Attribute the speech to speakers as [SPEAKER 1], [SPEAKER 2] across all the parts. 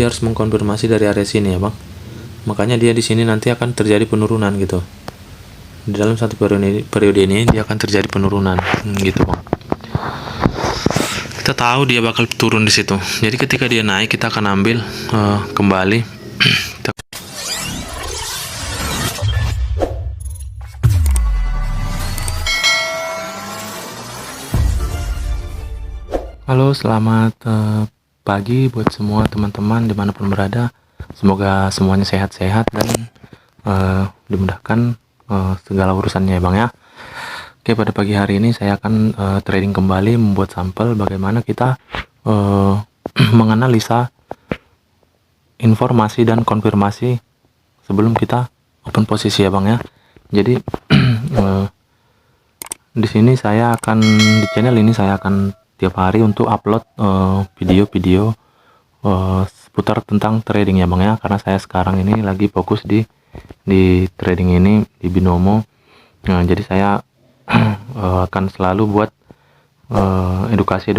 [SPEAKER 1] dia harus mengkonfirmasi dari area sini ya bang. Makanya dia di sini nanti akan terjadi penurunan gitu. Di dalam satu periode ini dia akan terjadi penurunan gitu bang. Kita tahu dia bakal turun di situ. Jadi ketika dia naik kita akan ambil kembali. Halo, selamat pagi buat semua teman-teman dimanapun berada. Semoga semuanya sehat-sehat dan dimudahkan segala urusannya ya bang ya. Oke, pada pagi hari ini saya akan trading kembali, membuat sampel bagaimana kita menganalisa informasi dan konfirmasi sebelum kita open posisi ya bang ya. Jadi di sini saya akan, di channel ini saya akan tiap hari untuk upload video-video seputar tentang trading ya bang ya, karena saya sekarang ini lagi fokus di trading ini di binomo. Nah, jadi saya akan selalu buat edukasi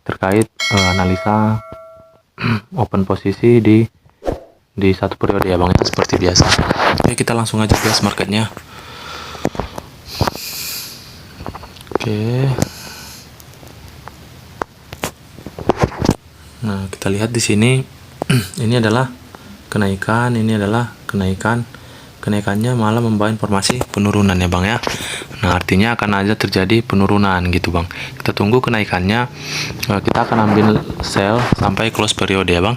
[SPEAKER 1] terkait analisa open posisi di satu periode ya bang ya, seperti biasa. Oke, kita langsung aja guys marketnya. Oke. Nah, kita lihat di sini ini adalah kenaikan, ini adalah kenaikan. Kenaikannya malah membawa informasi penurunan ya bang ya. Nah, artinya akan aja terjadi penurunan gitu bang. Kita tunggu kenaikannya. Kita akan ambil sell sampai close periode ya bang.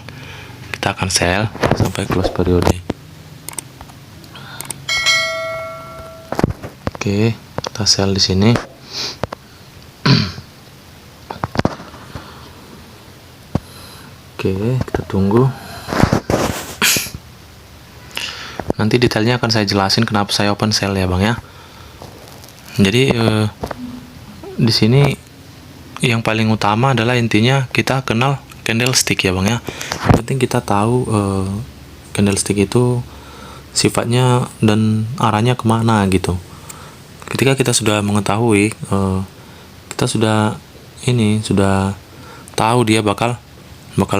[SPEAKER 1] Kita akan sell sampai close periode. Oke, kita sell di sini. Oke, kita tunggu. Nanti detailnya akan saya jelasin kenapa saya open sell ya bang ya. Jadi di sini yang paling utama adalah intinya kita kenal candlestick ya bang ya. Yang penting kita tahu candlestick itu sifatnya dan arahnya kemana gitu. Ketika kita sudah mengetahui, kita sudah tahu dia bakal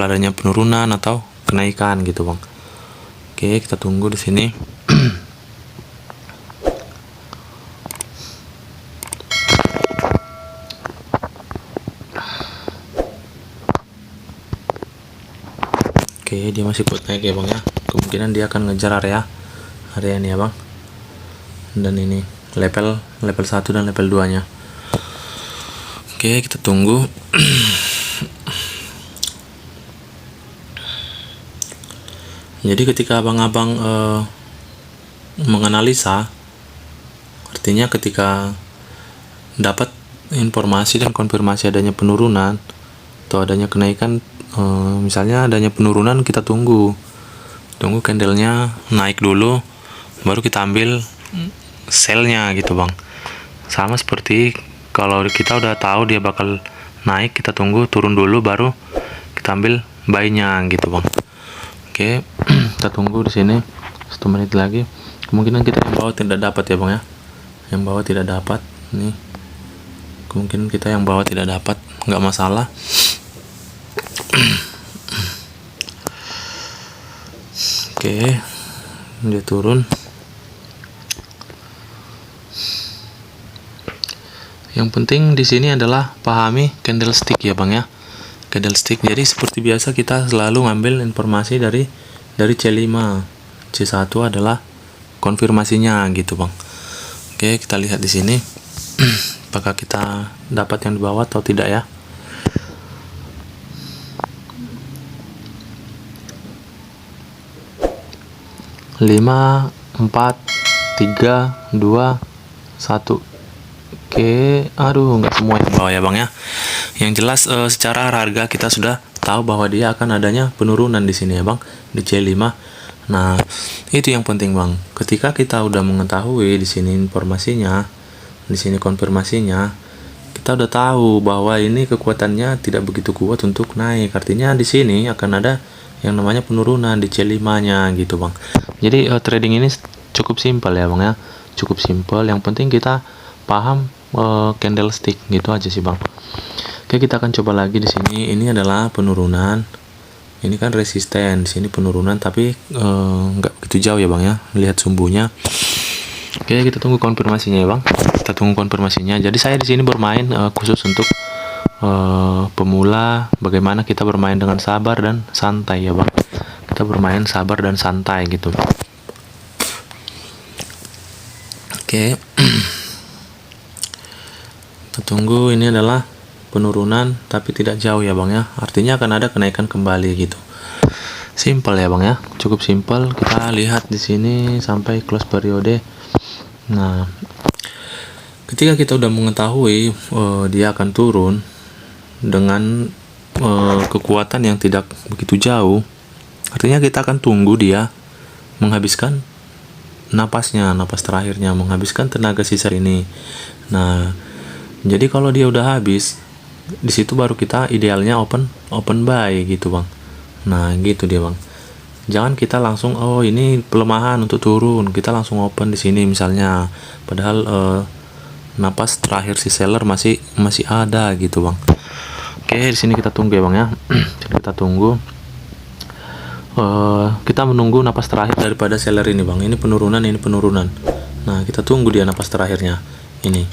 [SPEAKER 1] adanya penurunan atau kenaikan gitu bang. Oke, kita tunggu di sini. Oke, dia masih kuat naik ya bang ya. Kemungkinan dia akan ngejar area ini ya bang. Dan ini level 1 dan level 2 nya. Oke, kita tunggu. Jadi ketika abang-abang menganalisa, artinya ketika dapat informasi dan konfirmasi adanya penurunan atau adanya kenaikan, misalnya adanya penurunan, kita tunggu candlenya naik dulu, baru kita ambil sellnya gitu bang. Sama seperti kalau kita udah tahu dia bakal naik, kita tunggu turun dulu, baru kita ambil buy-nya gitu bang. Oke, kita tunggu di sini 1 menit lagi. Kemungkinan kita yang bawah tidak dapat ya bang ya. Yang bawah tidak dapat. Nih, kemungkinan kita yang bawah tidak dapat, nggak masalah. Oke, dia turun. Yang penting di sini adalah pahami candlestick ya bang ya. Candlestick. Jadi seperti biasa kita selalu ngambil informasi dari C5. C1 adalah konfirmasinya gitu bang. Oke, kita lihat di sini apakah kita dapat yang di bawah atau tidak ya. Lima, 4, 3, 2, 1. Oke, aduh, nggak semua yang bawah ya bang ya. Yang jelas secara harga kita sudah tahu bahwa dia akan adanya penurunan di sini ya bang, di C5. Nah, itu yang penting bang. Ketika kita udah mengetahui di sini informasinya, di sini konfirmasinya, kita udah tahu bahwa ini kekuatannya tidak begitu kuat untuk naik. Artinya di sini akan ada yang namanya penurunan di C5-nya gitu bang. Jadi trading ini cukup simpel ya bang ya, cukup simpel. Yang penting kita paham candlestick gitu aja sih bang. Oke, kita akan coba lagi di sini. Ini adalah penurunan. Ini kan resisten, di sini penurunan tapi nggak begitu jauh ya bang ya, lihat sumbunya. Oke, kita tunggu konfirmasinya ya bang. Kita tunggu konfirmasinya. Jadi saya di sini bermain khusus untuk pemula, bagaimana kita bermain dengan sabar dan santai ya bang. Kita bermain sabar dan santai gitu. Oke. Kita tunggu, ini adalah penurunan tapi tidak jauh ya bang ya. Artinya akan ada kenaikan kembali gitu. Simple ya bang ya, cukup simple. Kita lihat di sini sampai close periode. Nah, ketika kita udah mengetahui dia akan turun dengan kekuatan yang tidak begitu jauh, artinya kita akan tunggu dia menghabiskan napasnya, napas terakhirnya, menghabiskan tenaga sisa ini. Nah, jadi kalau dia udah habis, di situ baru kita idealnya open buy gitu bang. Nah, gitu dia bang. Jangan kita langsung ini pelemahan untuk turun, kita langsung open di sini misalnya, padahal napas terakhir si seller masih ada gitu bang. Oke, di sini kita tunggu ya bang ya. Kita tunggu. Kita menunggu napas terakhir daripada seller ini bang. Ini penurunan, ini penurunan. Nah, kita tunggu dia napas terakhirnya ini.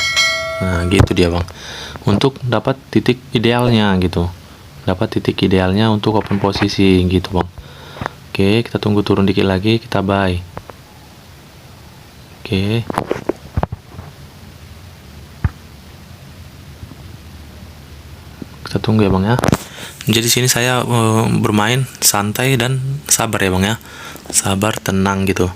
[SPEAKER 1] Nah, gitu dia bang. Untuk dapat titik idealnya gitu. Dapat titik idealnya untuk open posisi gitu bang. Oke, kita tunggu turun dikit lagi, kita buy. Oke. Kita tunggu ya bang ya. Jadi sini saya bermain santai dan sabar ya bang ya, sabar, tenang gitu.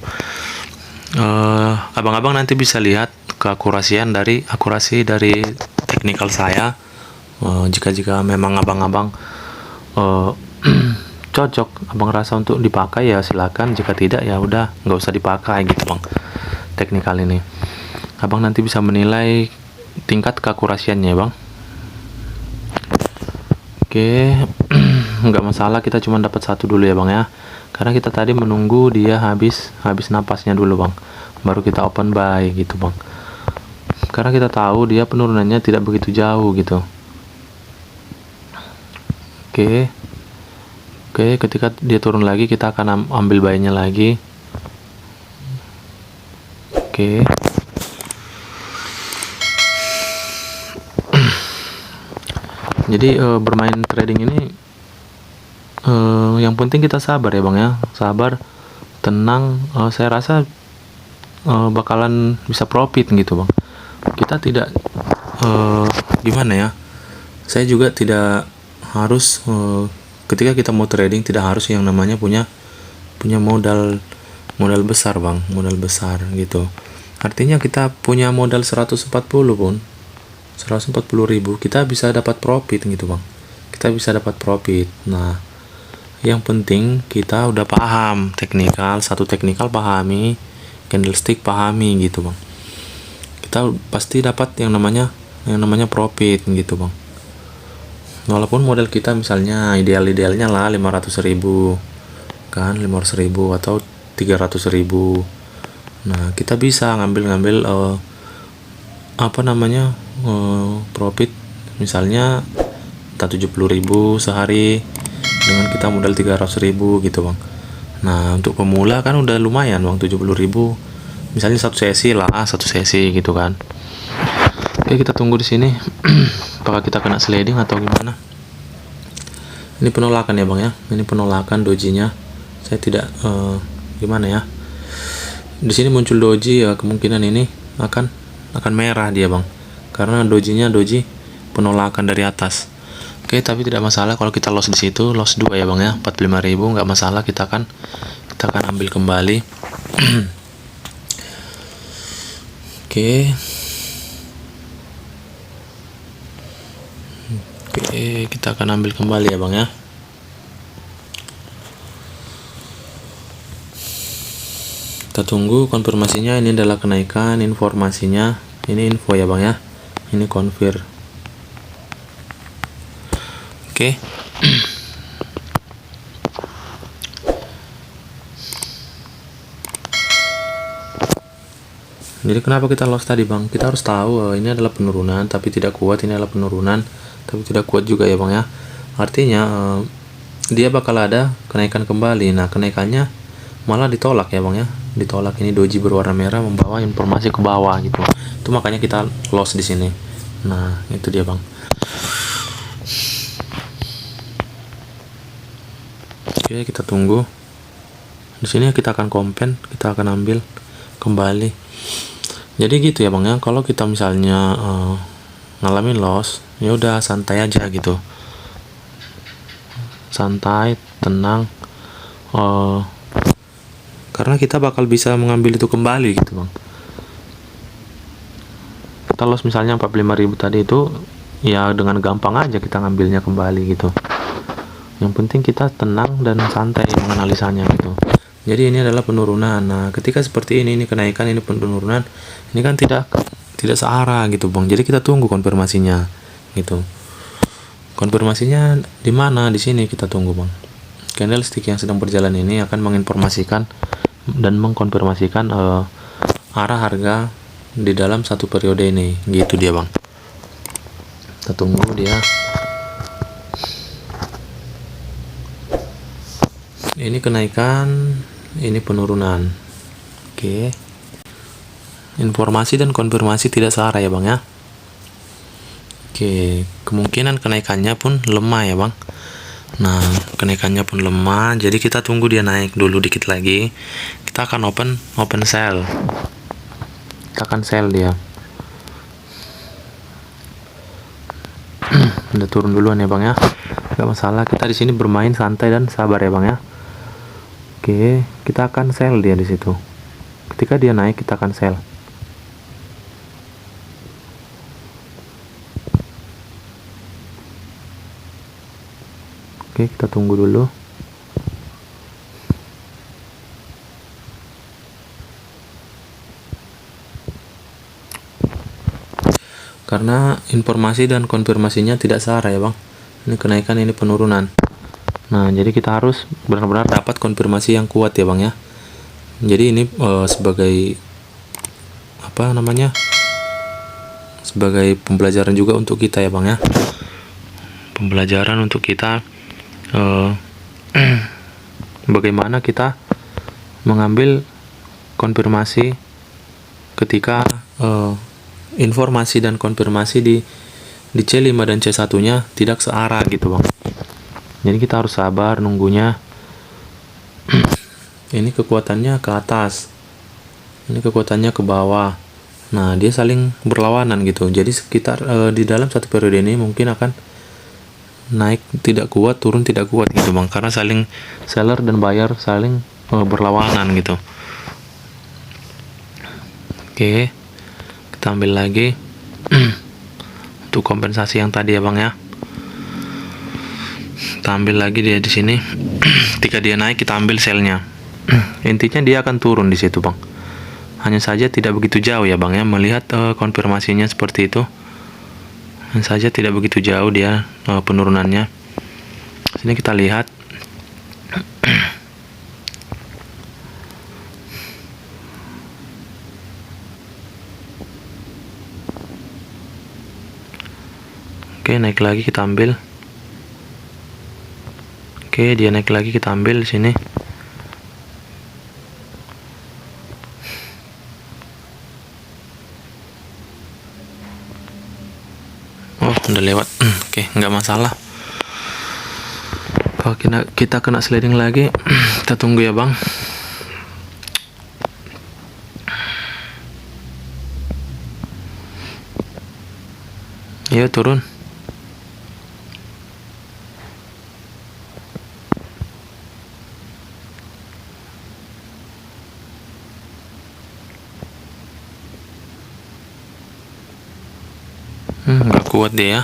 [SPEAKER 1] Abang-abang nanti bisa lihat akurasi dari teknikal saya. Jika memang abang-abang cocok, abang rasa untuk dipakai ya silakan. Jika tidak ya udah nggak usah dipakai gitu bang. Teknikal ini, abang nanti bisa menilai tingkat keakurasiannya ya bang. Oke, nggak masalah, kita cuma dapat satu dulu ya bang ya, karena kita tadi menunggu dia habis napasnya dulu bang, baru kita open buy gitu bang, karena kita tahu dia penurunannya tidak begitu jauh gitu. Oke, ketika dia turun lagi kita akan ambil buy-nya lagi. Oke. Jadi bermain trading ini yang penting kita sabar ya bang ya, sabar, tenang. Saya rasa bakalan bisa profit gitu bang. Kita tidak gimana ya, saya juga tidak harus ketika kita mau trading tidak harus yang namanya punya modal besar bang, modal besar gitu. Artinya kita punya modal 140 pun, 140.000, kita bisa dapat profit gitu bang, kita bisa dapat profit. Nah, yang penting kita udah paham teknikal, satu teknikal pahami, candlestick pahami gitu bang, kita pasti dapat yang namanya profit gitu bang. Walaupun modal kita misalnya idealnya lah 500.000 kan, 500.000 atau 300.000. Nah, kita bisa ngambil profit misalnya 70.000 sehari dengan kita modal 300.000 gitu bang. Nah, untuk pemula kan udah lumayan bang, 70.000 misalnya satu sesi gitu kan. Oke, kita tunggu di sini. Apakah kita kena sliding atau gimana? Ini penolakan ya bang ya, ini penolakan dojinya. Saya tidak gimana ya, di sini muncul doji ya, kemungkinan ini akan merah dia bang, karena doji penolakan dari atas. Oke, tapi tidak masalah kalau kita loss di situ, loss 2 ya bang ya, 45.000 nggak masalah, kita akan ambil kembali. Oke, kita akan ambil kembali ya bang ya. Kita tunggu konfirmasinya. Ini adalah kenaikan, informasinya ini info ya bang ya, ini konfir. Oke. Jadi kenapa kita loss tadi bang, kita harus tahu ini adalah penurunan tapi tidak kuat, ini adalah penurunan tapi tidak kuat juga ya bang ya. Artinya dia bakal ada kenaikan kembali. Nah, kenaikannya malah ditolak ya bang ya, ditolak. Ini doji berwarna merah membawa informasi ke bawah gitu, itu makanya kita loss di sini. Nah, itu dia bang. Oke, kita tunggu. Di sini kita akan kompen, kita akan ambil kembali. Jadi gitu ya bang ya, kalau kita misalnya ngalamin loss, ya udah santai aja gitu, santai, tenang, karena kita bakal bisa mengambil itu kembali gitu bang. Kita loss misalnya 45.000 tadi itu, ya dengan gampang aja kita ngambilnya kembali gitu. Yang penting kita tenang dan santai menganalisanya gitu. Jadi ini adalah penurunan. Nah, ketika seperti ini kenaikan, ini penurunan, ini kan tidak searah gitu bang. Jadi kita tunggu konfirmasinya gitu. Konfirmasinya di mana? Di sini kita tunggu bang. Candlestick yang sedang berjalan ini akan menginformasikan dan mengkonfirmasikan arah harga di dalam satu periode ini. Gitu dia bang. Kita tunggu dia. Ini kenaikan, ini penurunan. Oke. Informasi dan konfirmasi tidak searah ya bang ya. Oke, kemungkinan kenaikannya pun lemah ya bang. Nah, kenaikannya pun lemah, jadi kita tunggu dia naik dulu dikit lagi. Kita akan open sell. Kita akan sell dia. Udah turun duluan ya bang ya, nggak masalah. Kita di sini bermain santai dan sabar ya bang ya. Oke, kita akan sell dia di situ. Ketika dia naik, kita akan sell. Oke, kita tunggu dulu. Karena informasi dan konfirmasinya tidak searah ya bang. Ini kenaikan, ini penurunan. Nah, jadi kita harus benar-benar dapat konfirmasi yang kuat ya bang ya. Jadi ini sebagai apa namanya, sebagai pembelajaran juga untuk kita ya bang ya. Pembelajaran untuk kita bagaimana kita mengambil konfirmasi ketika informasi dan konfirmasi di C5 dan C1 nya tidak searah gitu bang. Jadi kita harus sabar nunggunya. Ini kekuatannya ke atas, ini kekuatannya ke bawah. Nah, dia saling berlawanan gitu. Jadi sekitar di dalam satu periode ini mungkin akan naik tidak kuat, turun tidak kuat gitu bang, karena saling seller dan buyer saling berlawanan gitu. Oke, kita ambil lagi untuk kompensasi yang tadi ya bang ya. Kita ambil lagi dia di sini. Ketika dia naik, kita ambil sellnya. Intinya dia akan turun di situ bang. Hanya saja tidak begitu jauh ya bang ya. Melihat konfirmasinya seperti itu, hanya saja tidak begitu jauh dia penurunannya. Sini kita lihat. Oke, naik lagi kita ambil. Oke, dia naik lagi, kita ambil di sini. Oh, udah lewat. Oke, nggak masalah. Kalau kita kena sliding lagi, kita tunggu ya bang. Ya, turun. Nggak kuat dia ya.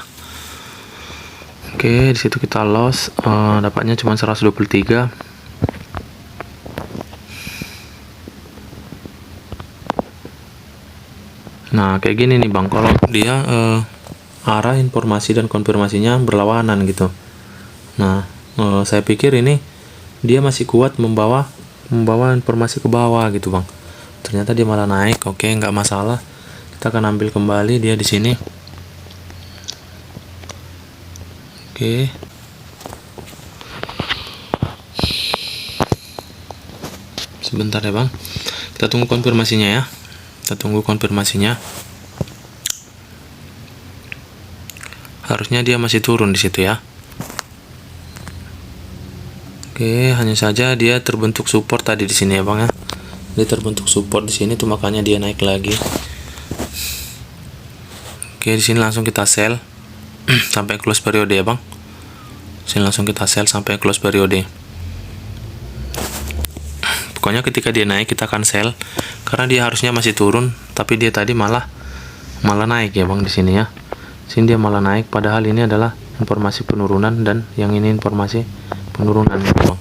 [SPEAKER 1] Oke, di situ kita loss, dapatnya cuma 123. Nah, kayak gini nih bang, kalau dia arah informasi dan konfirmasinya berlawanan gitu. Nah, saya pikir ini dia masih kuat membawa informasi ke bawah gitu bang. Ternyata dia malah naik. Oke, nggak masalah. Kita akan ambil kembali dia di sini. Oke. Sebentar ya bang, kita tunggu konfirmasinya ya. Kita tunggu konfirmasinya. Harusnya dia masih turun di situ ya. Oke, hanya saja dia terbentuk support tadi di sini ya bang ya. Dia terbentuk support di sini tuh, makanya dia naik lagi. Oke, di sini langsung kita sell sampai close periode ya bang. Sini langsung kita sell sampai close periode. Pokoknya ketika dia naik kita akan sell, karena dia harusnya masih turun, tapi dia tadi malah naik ya bang di sini ya. Sini dia malah naik, padahal ini adalah informasi penurunan dan yang ini informasi penurunan gitu bang.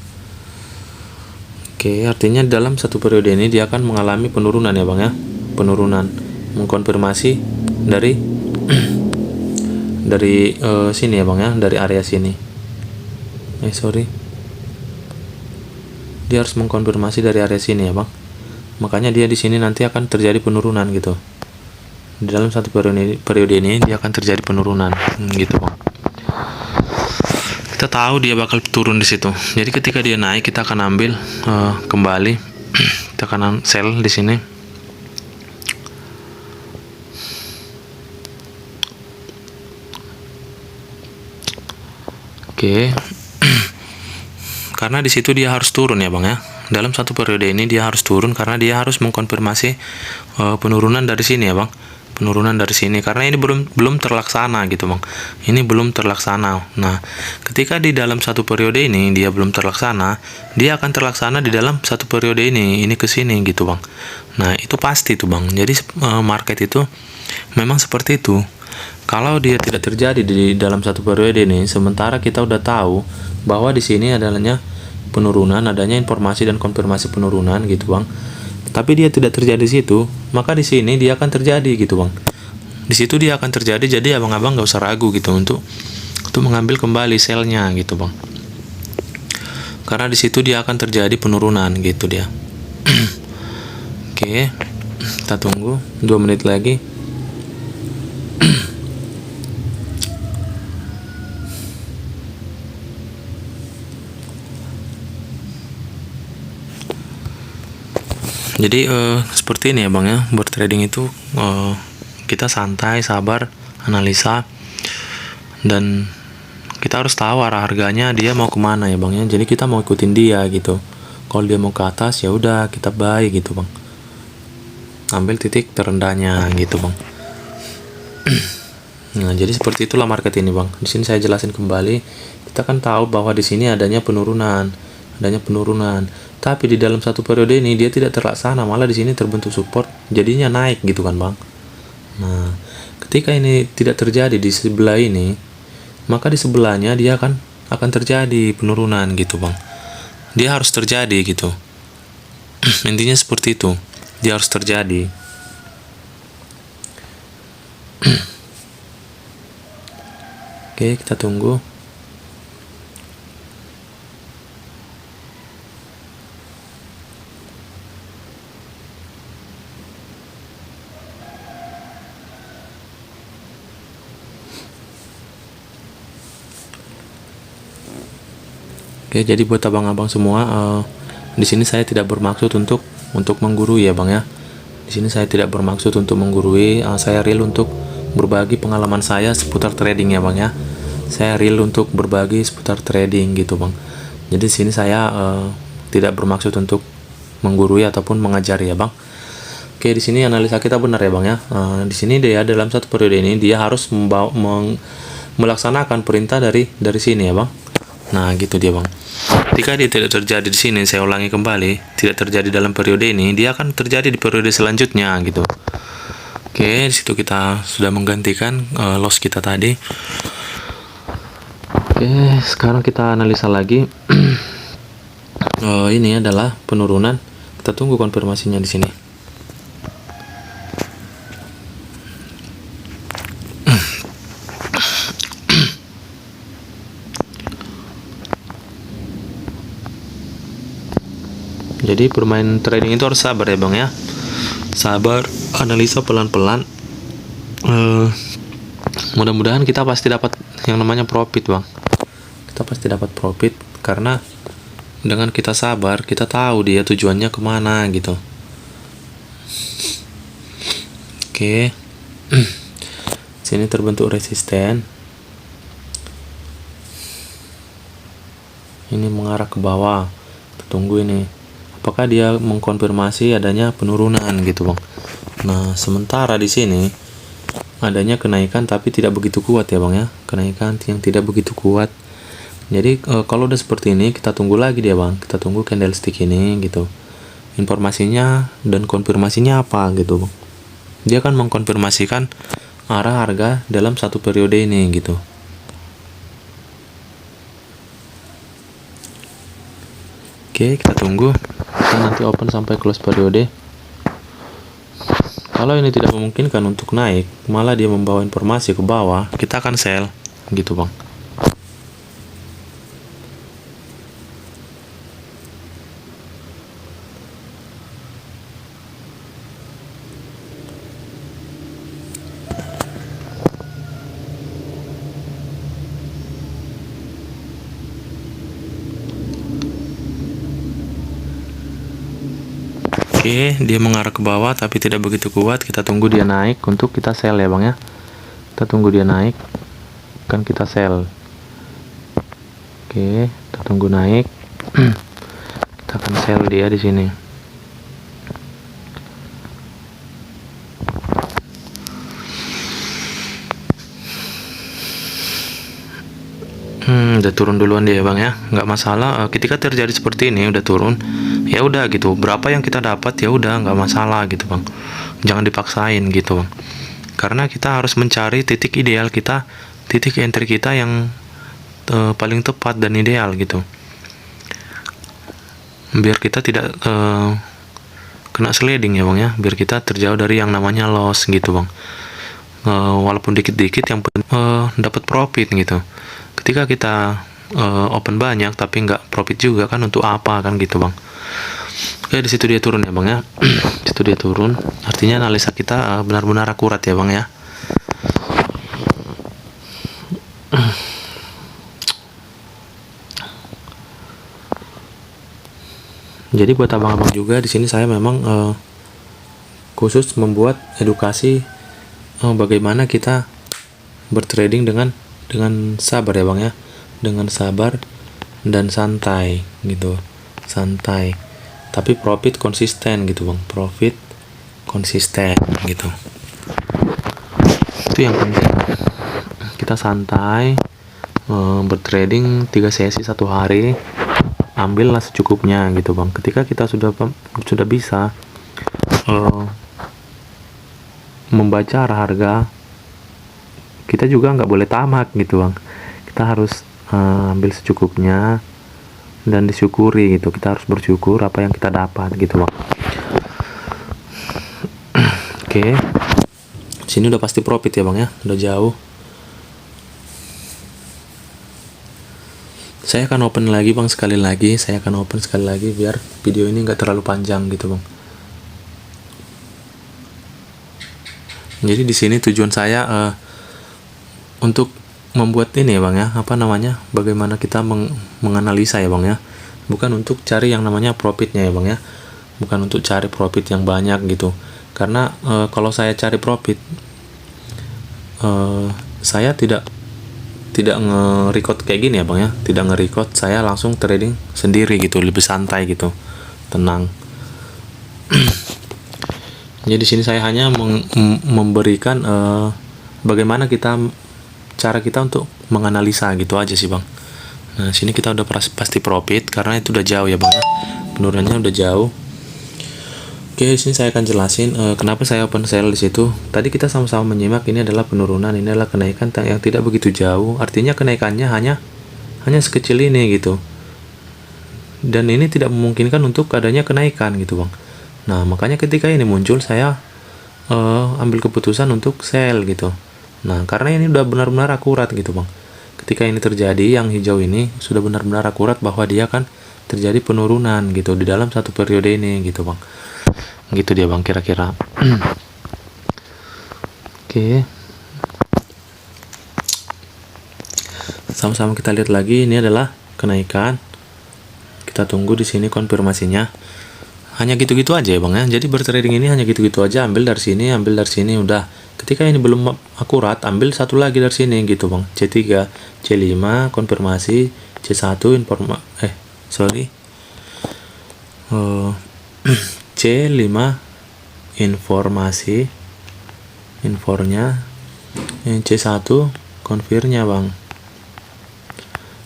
[SPEAKER 1] Oke, artinya dalam satu periode ini dia akan mengalami penurunan ya bang ya. Penurunan, mengkonfirmasi dari sini ya bang ya, dari area sini. Dia harus mengkonfirmasi dari area sini ya bang. Makanya dia di sini nanti akan terjadi penurunan gitu. Di dalam satu periode ini dia akan terjadi penurunan gitu bang. Kita tahu dia bakal turun di situ. Jadi ketika dia naik kita akan ambil kembali. Kita akan sell di sini. Oke. Karena di situ dia harus turun ya bang ya. Dalam satu periode ini dia harus turun karena dia harus mengkonfirmasi penurunan dari sini ya bang. Penurunan dari sini, karena ini belum terlaksana gitu bang. Ini belum terlaksana. Nah, ketika di dalam satu periode ini dia belum terlaksana, dia akan terlaksana di dalam satu periode ini ke sini gitu bang. Nah, itu pasti tuh bang. Jadi market itu memang seperti itu. Kalau dia tidak terjadi di dalam satu periode ini, sementara kita udah tahu bahwa di sini adanya penurunan, adanya informasi dan konfirmasi penurunan gitu bang. Tapi dia tidak terjadi di situ, maka di sini dia akan terjadi gitu bang. Di situ dia akan terjadi, jadi abang-abang nggak usah ragu gitu untuk mengambil kembali selnya gitu bang. Karena di situ dia akan terjadi penurunan gitu dia. Oke, kita tunggu 2 menit lagi. Jadi seperti ini ya bang ya, bertrading itu kita santai, sabar, analisa, dan kita harus tahu arah harganya dia mau kemana ya bang ya. Jadi kita mau ikutin dia gitu. Kalau dia mau ke atas ya udah kita buy gitu bang. Ambil titik terendahnya gitu bang. Nah jadi seperti itulah market ini bang. Di sini saya jelasin kembali. Kita kan tahu bahwa di sini adanya penurunan. Tapi di dalam satu periode ini dia tidak terlaksana, malah di sini terbentuk support, jadinya naik gitu kan bang. Nah, ketika ini tidak terjadi di sebelah ini, maka di sebelahnya dia akan terjadi penurunan gitu bang. Dia harus terjadi gitu. Intinya seperti itu. Dia harus terjadi. Oke, kita tunggu. Oke, jadi buat abang-abang semua, di sini saya tidak bermaksud untuk menggurui ya bang ya. Di sini saya tidak bermaksud untuk menggurui, saya real untuk berbagi pengalaman saya seputar trading ya bang ya. Saya real untuk berbagi seputar trading gitu bang. Jadi di sini saya tidak bermaksud untuk menggurui ataupun mengajari ya bang. Oke, di sini analisa kita benar ya bang ya. Di sini dia dalam satu periode ini dia harus melaksanakan perintah dari sini ya bang. Nah gitu dia bang. Ketika dia tidak terjadi di sini, saya ulangi kembali, tidak terjadi dalam periode ini, dia akan terjadi di periode selanjutnya gitu. Oke, di situ kita sudah menggantikan loss kita tadi. Oke, sekarang kita analisa lagi. Ini adalah penurunan. Kita tunggu konfirmasinya di sini. Jadi bermain trading itu harus sabar ya bang ya. Sabar, analisa pelan-pelan. Mudah-mudahan kita pasti dapat yang namanya profit bang. Kita pasti dapat profit karena dengan kita sabar, kita tahu dia tujuannya kemana gitu. Oke. Sini terbentuk resisten. Ini mengarah ke bawah. Kita tunggu ini. Apakah dia mengkonfirmasi adanya penurunan gitu, Bang. Nah, sementara di sini adanya kenaikan tapi tidak begitu kuat ya, Bang ya. Kenaikan yang tidak begitu kuat. Jadi kalau udah seperti ini kita tunggu lagi dia, Bang. Kita tunggu candlestick ini gitu. Informasinya dan konfirmasinya apa gitu, Bang. Dia akan mengkonfirmasikan arah harga dalam satu periode ini gitu. Oke, kita tunggu. Kita nanti open sampai close periode. Kalau ini tidak memungkinkan untuk naik, malah dia membawa informasi ke bawah, kita akan sell gitu, Bang. Oke, dia mengarah ke bawah tapi tidak begitu kuat. Kita tunggu dia naik untuk kita sell ya, Bang ya. Kita tunggu dia naik, kan kita sell. Oke, kita tunggu naik. Kita akan sell dia di sini. Udah turun duluan dia, Bang ya. Nggak masalah. Ketika terjadi seperti ini udah turun, ya udah gitu. Berapa yang kita dapat ya udah nggak masalah gitu, Bang. Jangan dipaksain gitu, Bang. Karena kita harus mencari titik ideal kita, titik entry kita yang paling tepat dan ideal gitu. Biar kita tidak kena sliding ya, Bang ya. Biar kita terjauh dari yang namanya loss gitu, Bang. Walaupun dikit-dikit yang penting dapat profit gitu. Ketika kita open banyak tapi nggak profit juga kan untuk apa kan gitu, Bang. Oke, di situ dia turun ya, Bang ya. Situ dia turun. Artinya analisa kita benar-benar akurat ya, Bang ya. Jadi buat abang-abang juga di sini saya memang khusus membuat edukasi bagaimana kita bertrading dengan sabar ya, Bang ya. Dengan sabar dan santai gitu. Santai. Tapi profit konsisten gitu, Bang. Profit konsisten gitu. Itu yang penting. Kita santai bertrading 3 sesi 1 hari. Ambillah secukupnya gitu, Bang. Ketika kita sudah bisa membaca arah harga, kita juga nggak boleh tamak gitu, Bang. Kita harus ambil secukupnya dan disyukuri gitu. Kita harus bersyukur apa yang kita dapat gitu, Bang. Oke. Sini udah pasti profit ya, Bang ya. Udah jauh. Saya akan open lagi, Bang, sekali lagi. Saya akan open sekali lagi biar video ini nggak terlalu panjang gitu, Bang. Jadi di sini tujuan saya untuk membuat ini ya, Bang ya, apa namanya, bagaimana kita menganalisa ya, Bang ya, bukan untuk cari yang namanya profitnya ya, Bang ya, bukan untuk cari profit yang banyak gitu. Karena kalau saya cari profit, saya tidak nge-record kayak gini ya, Bang ya, tidak nge-record, saya langsung trading sendiri gitu, lebih santai gitu, tenang. Jadi di sini saya hanya memberikan bagaimana cara kita untuk menganalisa gitu aja sih, Bang. Nah, sini kita udah pasti profit karena itu udah jauh ya, Bang ya. Penurunannya udah jauh. Oke, di sini saya akan jelasin kenapa saya open sell di situ. Tadi kita sama-sama menyimak, ini adalah penurunan, ini adalah kenaikan yang tidak begitu jauh. Artinya kenaikannya hanya sekecil ini gitu. Dan ini tidak memungkinkan untuk adanya kenaikan gitu, Bang. Nah, makanya ketika ini muncul saya ambil keputusan untuk sell gitu. Nah, karena ini udah benar-benar akurat gitu, Bang. Ketika ini terjadi, yang hijau ini sudah benar-benar akurat bahwa dia akan terjadi penurunan gitu di dalam satu periode ini gitu, Bang. Gitu dia, Bang, kira-kira. Oke. Sama-sama kita lihat lagi, ini adalah kenaikan. Kita Kita tunggu di sini konfirmasinya. Hanya gitu-gitu aja ya bang ya. Jadi bertrading ini hanya gitu-gitu aja, ambil dari sini, udah. Ketika ini belum akurat, ambil satu lagi dari sini gitu bang. C3, C5 konfirmasi, C1 C5 informasi, infornya, C1 konfirnya bang.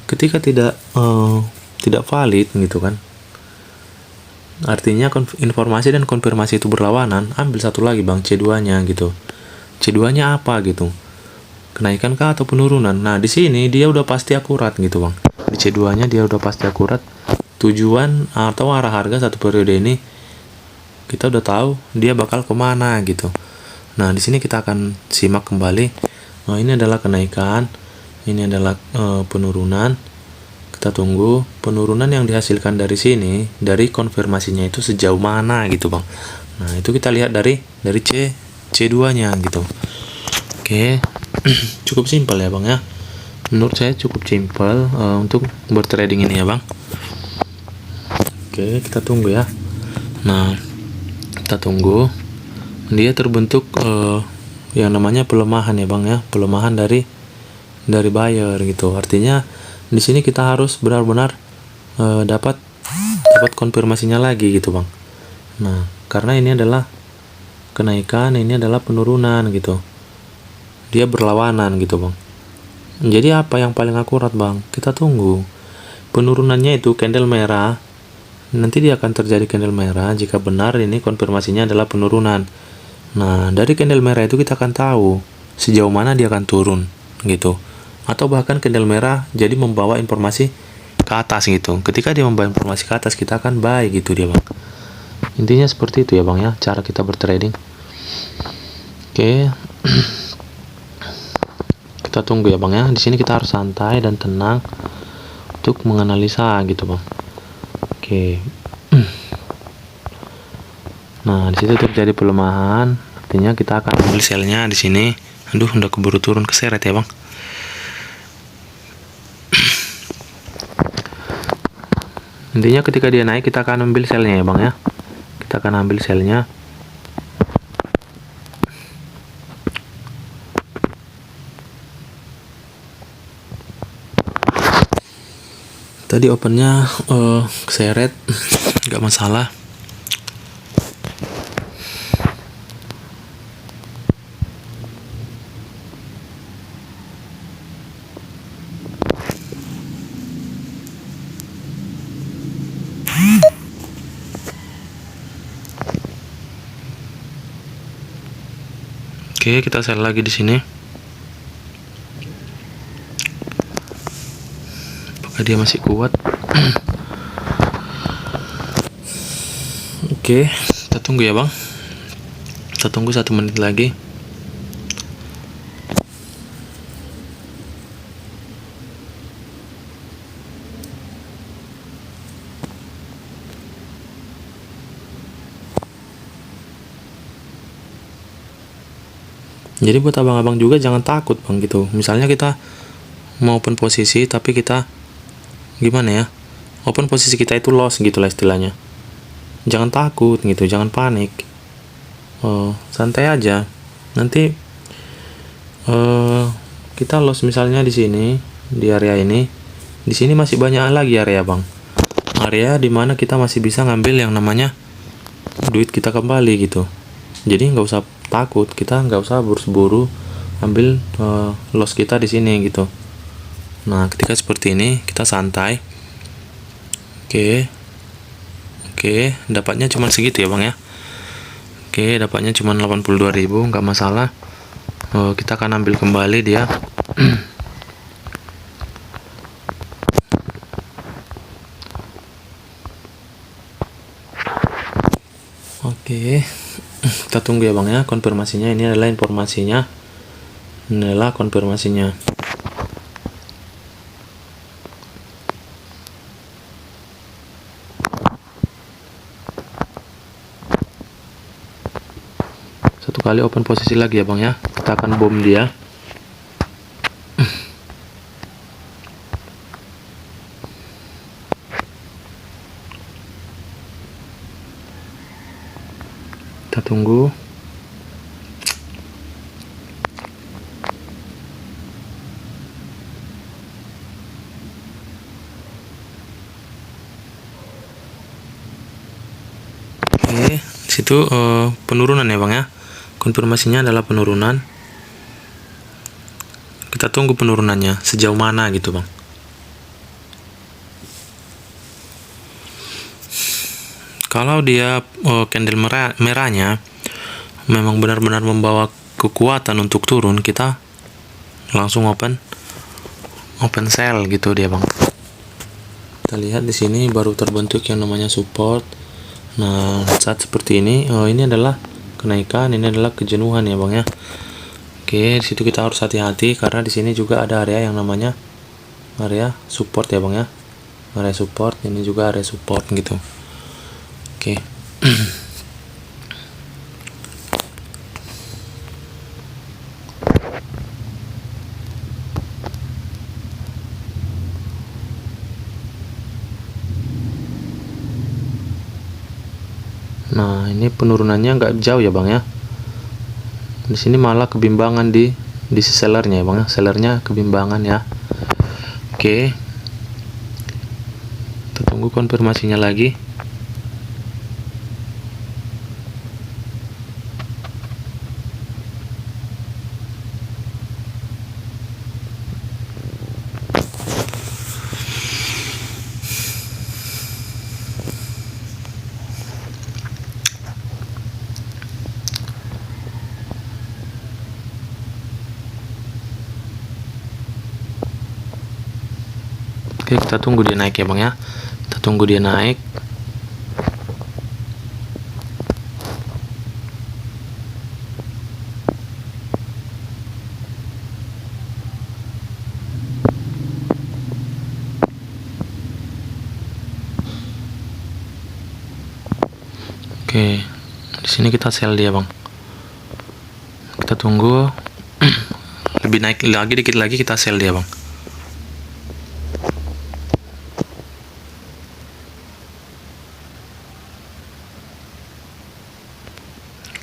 [SPEAKER 1] Ketika tidak valid gitu kan, artinya informasi dan konfirmasi itu berlawanan, ambil satu lagi bang, C2 nya gitu. C2 nya apa gitu, kenaikan kah atau penurunan. Nah di sini dia udah pasti akurat gitu bang. Di C2 nya dia udah pasti akurat, tujuan atau arah harga satu periode ini kita udah tahu dia bakal kemana gitu. Nah di sini kita akan simak kembali. Nah, ini adalah kenaikan, ini adalah penurunan. Kita tunggu penurunan yang dihasilkan dari sini, dari konfirmasinya itu sejauh mana gitu bang. Nah itu kita lihat dari C2 nya gitu. Oke. Cukup simpel ya bang ya, menurut saya cukup simpel untuk bertrading ini ya bang. Oke, kita tunggu ya. Nah kita tunggu dia terbentuk yang namanya pelemahan ya bang ya, pelemahan dari buyer gitu. Artinya di sini kita harus benar-benar dapat konfirmasinya lagi gitu bang. Nah karena ini adalah kenaikan, ini adalah penurunan gitu, dia berlawanan gitu bang. Jadi apa yang paling akurat bang? Kita tunggu penurunannya itu candle merah, nanti dia akan terjadi candle merah jika benar ini konfirmasinya adalah penurunan. Nah dari candle merah itu kita akan tahu sejauh mana dia akan turun gitu, atau bahkan candle merah jadi membawa informasi ke atas gitu. Ketika dia membawa informasi ke atas, kita akan buy gitu dia bang. Intinya seperti itu ya bang ya, cara kita bertrading. Oke. Kita tunggu ya bang ya. Di sini kita harus santai dan tenang untuk menganalisa gitu bang. Oke. Nah di situ terjadi pelemahan, artinya kita akan ambil sellnya di sini. Aduh, udah keburu turun keseret ya bang. Intinya ketika dia naik kita akan ambil sellnya ya bang ya. Kita akan ambil sellnya. Tadi opennya keseret, nggak masalah. Oke, kita sell lagi di sini. Apakah dia masih kuat? Oke, kita tunggu ya bang. Kita tunggu 1 menit lagi. Jadi buat abang-abang juga jangan takut bang gitu. Misalnya kita mau open posisi tapi kita gimana ya, open posisi kita itu loss gitu lah istilahnya. Jangan takut gitu, jangan panik. Santai aja. Nanti kita loss misalnya di sini, di area ini. Di sini masih banyak lagi area bang. Area dimana kita masih bisa ngambil yang namanya duit kita kembali gitu. Jadi nggak usah takut, kita nggak usah buru-buru ambil loss kita di sini gitu. Nah ketika seperti ini kita santai. Oke, dapatnya cuma segitu ya bang ya. Oke, dapatnya cuma 82.000, nggak masalah. Kita akan ambil kembali dia. Oke, kita tunggu ya bang ya konfirmasinya. Ini adalah informasinya, ini adalah konfirmasinya. Satu kali open posisi lagi ya bang ya, kita akan bom dia. Kita tunggu. Oke, situ penurunan ya Bang ya. Konfirmasinya adalah penurunan. Kita tunggu penurunannya sejauh mana gitu Bang. Kalau dia candle merahnya memang benar-benar membawa kekuatan untuk turun, kita langsung open sell gitu dia Bang. Kita lihat di sini baru terbentuk yang namanya support. Nah, saat seperti ini, ini adalah kenaikan, ini adalah kejenuhan ya Bang ya. Oke, di situ kita harus hati-hati karena di sini juga ada area yang namanya area support ya Bang ya. Area support, ini juga area support gitu. Oke. Nah, ini penurunannya nggak jauh ya Bang ya. Di sini malah kebimbangan di sellernya ya Bang ya. Sellernya kebimbangan ya. Oke. Kita tunggu konfirmasinya lagi. Oke, kita tunggu dia naik ya Bang ya. Kita tunggu dia naik. Oke, di sini kita sell dia Bang. Kita tunggu lebih naik lagi dikit lagi, kita sell dia Bang.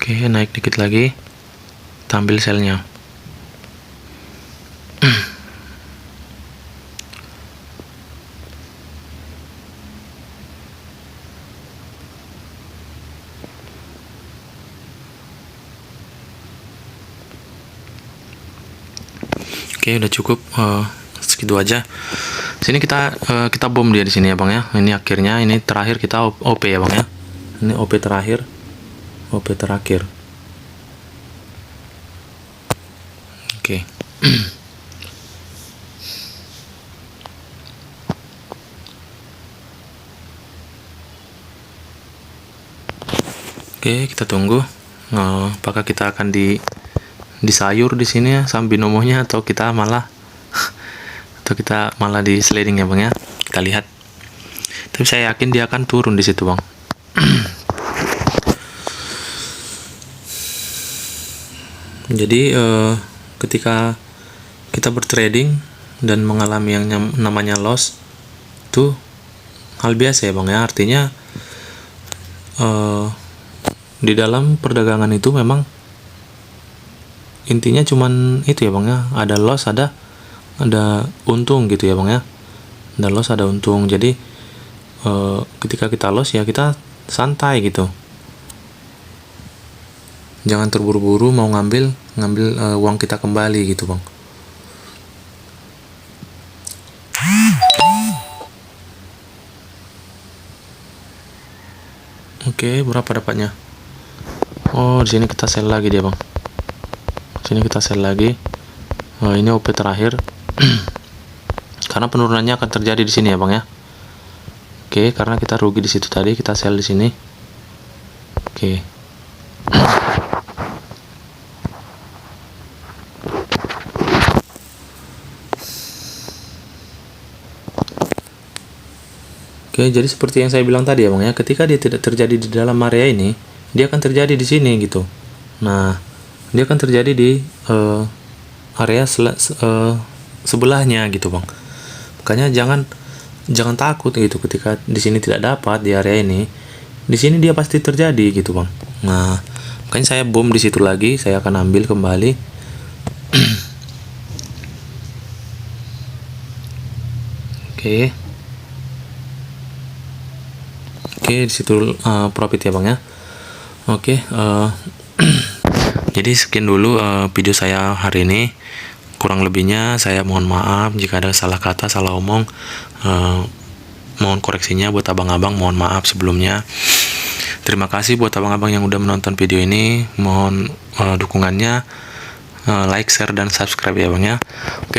[SPEAKER 1] Oke, naik dikit lagi, kita ambil selnya. Oke, udah cukup, segitu aja. Sini kita bom dia di sini ya Bang ya. Ini akhirnya, ini terakhir kita OP ya Bang ya. Ini OP terakhir. OP terakhir. Oke. Oke, kita tunggu. Apakah kita akan disayur di sini ya sama binomonya, atau kita malah di sliding ya Bang ya. Kita lihat. Tapi saya yakin dia akan turun di situ Bang. Jadi ketika kita bertrading dan mengalami yang namanya loss, itu hal biasa ya Bang ya. Artinya di dalam perdagangan itu memang intinya cuman itu ya Bang ya. Ada loss, ada untung gitu ya Bang ya. Ada loss, ada untung. Jadi ketika kita loss ya kita santai gitu. Jangan terburu-buru mau ngambil uang kita kembali gitu Bang. Oke, berapa dapatnya? Oh, di sini kita sell lagi dia Bang. Sini kita sell lagi. Ini OP terakhir. Karena penurunannya akan terjadi di sini ya Bang ya. Oke, karena kita rugi di situ tadi, kita sell di sini. Oke. Oke, jadi seperti yang saya bilang tadi ya Bang ya, ketika dia tidak terjadi di dalam area ini, dia akan terjadi di sini gitu. Nah, dia akan terjadi di area sebelahnya gitu Bang. Makanya jangan takut gitu ketika di sini tidak dapat di area ini. Di sini dia pasti terjadi gitu Bang. Nah, Makanya saya bom di situ lagi, saya akan ambil kembali. Oke. Oke, di situ profit ya Bang ya. Oke, jadi sekian dulu video saya hari ini. Kurang lebihnya saya mohon maaf jika ada salah kata, salah omong. Mohon koreksinya buat abang-abang, mohon maaf sebelumnya. Terima kasih buat abang-abang yang udah menonton video ini. Mohon dukungannya, like, share, dan subscribe ya Bang ya. Oke.